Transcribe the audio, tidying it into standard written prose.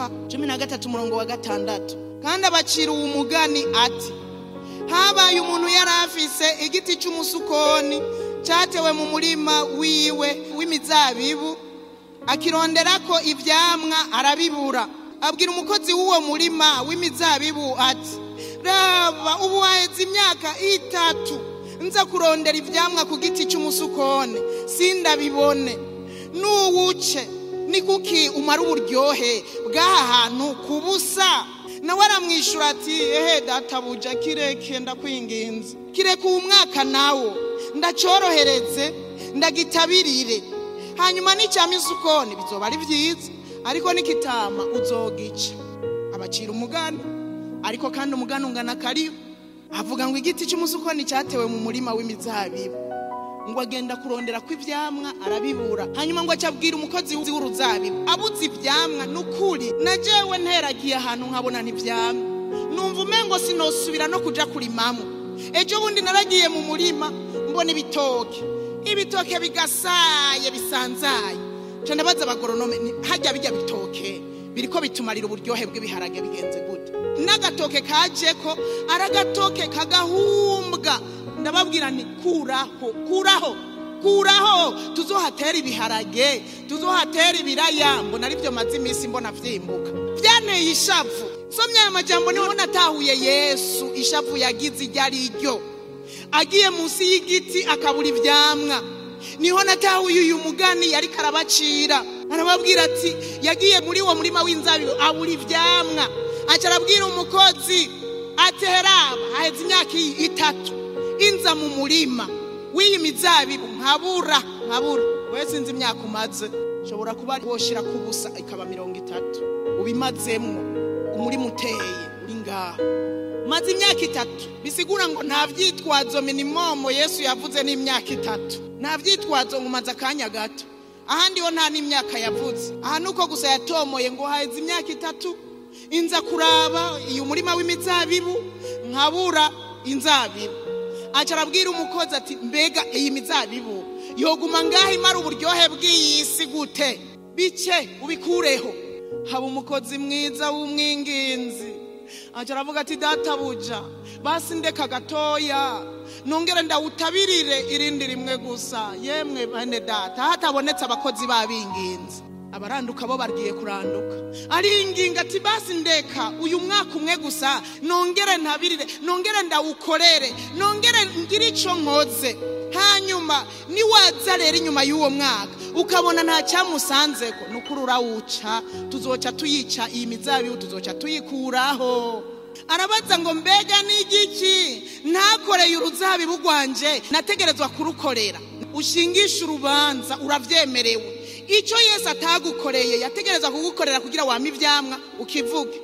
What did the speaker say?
Luka 13:6. Kandi abacira uwo mugani ati, habaye umuntu yari afise igiti cy'umusukoni cyatewe mu murima wiwe w'imizabibu, akironderako ivyamwa arabibura. Abwira umukozi w'uwo murima w'imizabibu ati, raba ubu haheze imyaka 3 nza kurondera ivyamwa ku giti cy'umusukoni sindabibone, nuwuce ni kuki umara uburyohe bw'aha hantu kubusa? Nawe aramwishura ati, ehe databuja, kireke ndakwinginze, kireke uwo mwaka nawo ndacorohereze ndagitabirire, hanyuma n'icyama isukoni bizoba ari vyiza, ariko nikitama uzogica. Abacira umugani, ariko kandi umugani ungana karibu. Avuga ngo igiti cy'umusukoni cyatewe mu murima w'imizabibu, ngo agenda kurondera ko ivyamwa arabibura. Hanyuma ngo acabwira umukozi w'uruzabibu, abuze ivyamwa n'ukuri najewe nteragiye ahantu nkabona n'ivyamwa, numva umengo sinosubira no kuja kurimamo. Ejo bundi naragiye mu murima mbona ibitoke bigasaye bisanzaye. Cyo ndabaza abagoronome, hajya bijya bitoke biriko bitumarira uburyohe bw'ibiharage bigenze gute? N'agatoke kajeko aragatoke kagahumbwa. Ndababwira ni kuraho tuzohatera ibiharage, tuzohatera ibiraya. Mbona ari byo maze iminsi mbona vyimbuka, byanteye ishavu. Somye aya majambo niho natahuye Yesu ishavu yagize iryari ryo. Agiye munsi y'igiti akabura ivyamwa, niho natahuye uyu mugani yari karabacira. Arababwira ati, yagiye muri wo murima w'inzabibu abura ivyamwa. Aca arabwira umukozi ati, heraba haheze imyaka 3 inza mu murima w'iyi mizabibu nkabura. Wewe sinzi imyaka umaze, shobora kuba woshira kubusa ikaba 30 ubimazemwo, umurima uteye uri ngaho maze imyaka 3. Bisigura ngo nta vyitwazo minimum Yesu yavuze n'imyaka 3, nta vyitwazo ngumaze akanya gato. Ahandi ho nta n'imyaka yavuze. Aha nuko gusa yatomoye ngo haheze imyaka 3 inza kuraba iyo murima w'imizabibu nkabura inzabibu. Aca arabwira umukozi ati, mbega iyi mizabibu yoguma ngaho imara uburyohe bw'iyisi gute? Bice ubikureho. Haba umukozi mwiza w'umwinginzi, aca aravuga ati, databuja, basi ndeka gatoya nongere ndawutabirire irindi rimwe gusa. Yemwe bene data, hatabonetse abakozi babinginzi, abaranduka bo bargiye kuranduka. Aringinga ati, basi ndeka uyu mwaka umwe gusa nongere ntabirire, nongere ndawukorere, nongere ngire ico nkoze. Hanyuma niwaza rero inyuma y'uwo mwaka ukabona nta cyamusanzeko, nukuri urawuca, tuzoca tuyica iyi mizabibu, tuzoca tuyikuraho. Arabaza ngo, mbega n'igiki ntakoreye uruzabibu rwanje nategerezwa kurukorera? Ushingisha urubanza, uravyemerewe. Icyo Yesu atagukoreye yategereza kugukorera kugira wame ivyamwa ukivuge.